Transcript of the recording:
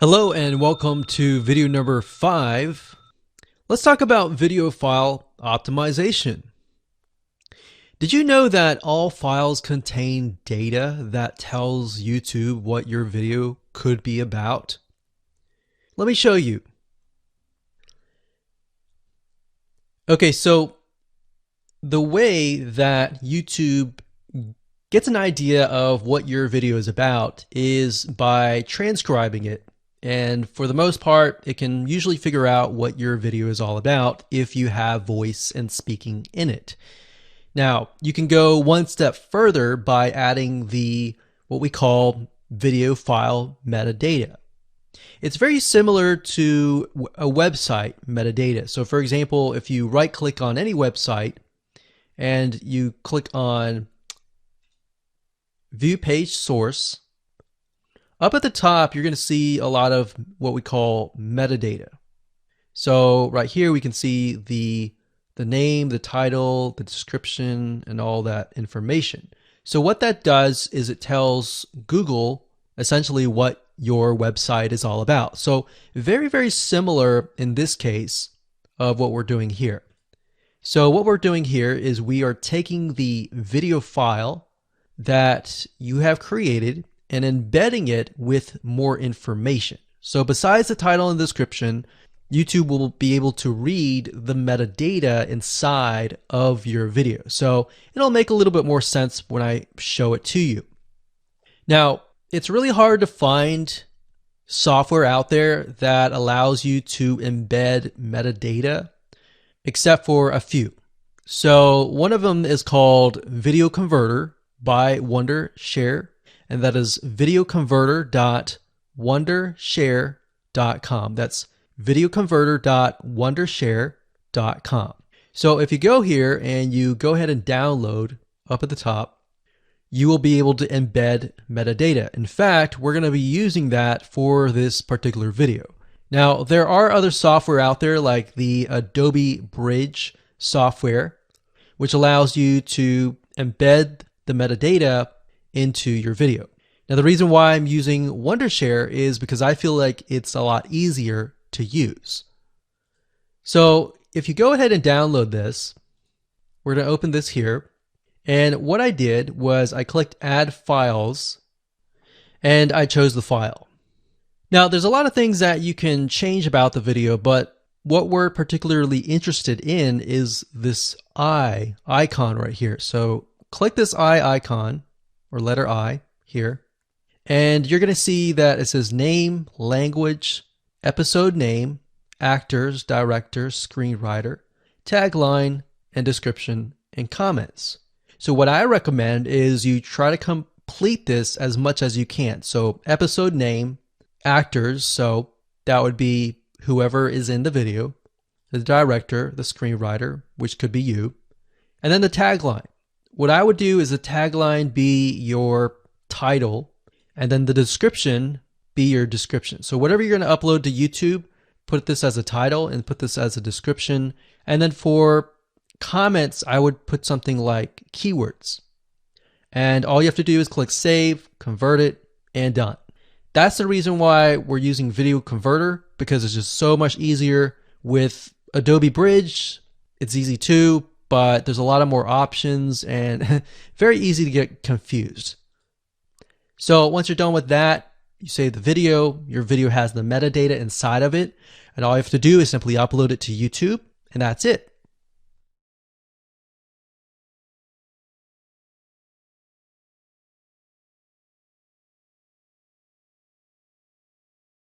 Hello and welcome to video number 5. Let's talk about video file optimization. Did you know that all files contain data that tells YouTube what your video could be about? Let me show you. Okay, so the way that YouTube gets an idea of what your video is about is by transcribing it. And for the most part, it can usually figure out what your video is all about if you have voice and speaking in it. Now, you can go one step further by adding what we call video file metadata. It's very similar to a website metadata. So for example, if you right click on any website and you click on View Page Source, up at the top, you're going to see a lot of what we call metadata. So right here, we can see the name, the title, the description, and all that information. So what that does is it tells Google essentially what your website is all about. So very, very similar in this case of what we're doing here. So what we're doing here is we are taking the video file that you have created and embedding it with more information. So besides the title and description, YouTube will be able to read the metadata inside of your video. So it'll make a little bit more sense when I show it to you. Now, it's really hard to find software out there that allows you to embed metadata, except for a few. So one of them is called Video Converter by Wondershare, and that is videoconverter.wondershare.com. That's videoconverter.wondershare.com. So if you go here and you go ahead and download up at the top, you will be able to embed metadata. In fact, we're going to be using that for this particular video. Now, there are other software out there like the Adobe Bridge software, which allows you to embed the metadata into your video. Now, the reason why I'm using Wondershare is because I feel like it's a lot easier to use. So if you go ahead and download this, we're going to open this here. And what I did was I clicked Add Files and I chose the file. Now, there's a lot of things that you can change about the video, but what we're particularly interested in is this I icon right here. So click this I icon, or letter I here, and you're going to see that it says name, language, episode name, actors, director, screenwriter, tagline, and description, and comments. So what I recommend is you try to complete this as much as you can. So episode name, actors, so that would be whoever is in the video, the director, the screenwriter, which could be you, and then the tagline. What I would do is the tagline be your title, and then the description be your description. So whatever you're going to upload to YouTube, put this as a title and put this as a description. And then for comments, I would put something like keywords. And all you have to do is click Save, convert it, and done. That's the reason why we're using Video Converter, because it's just so much easier. With Adobe Bridge, it's easy too, but there's a lot of more options and very easy to get confused. So once you're done with that, you save the video. Your video has the metadata inside of it, and all you have to do is simply upload it to YouTube, and that's it.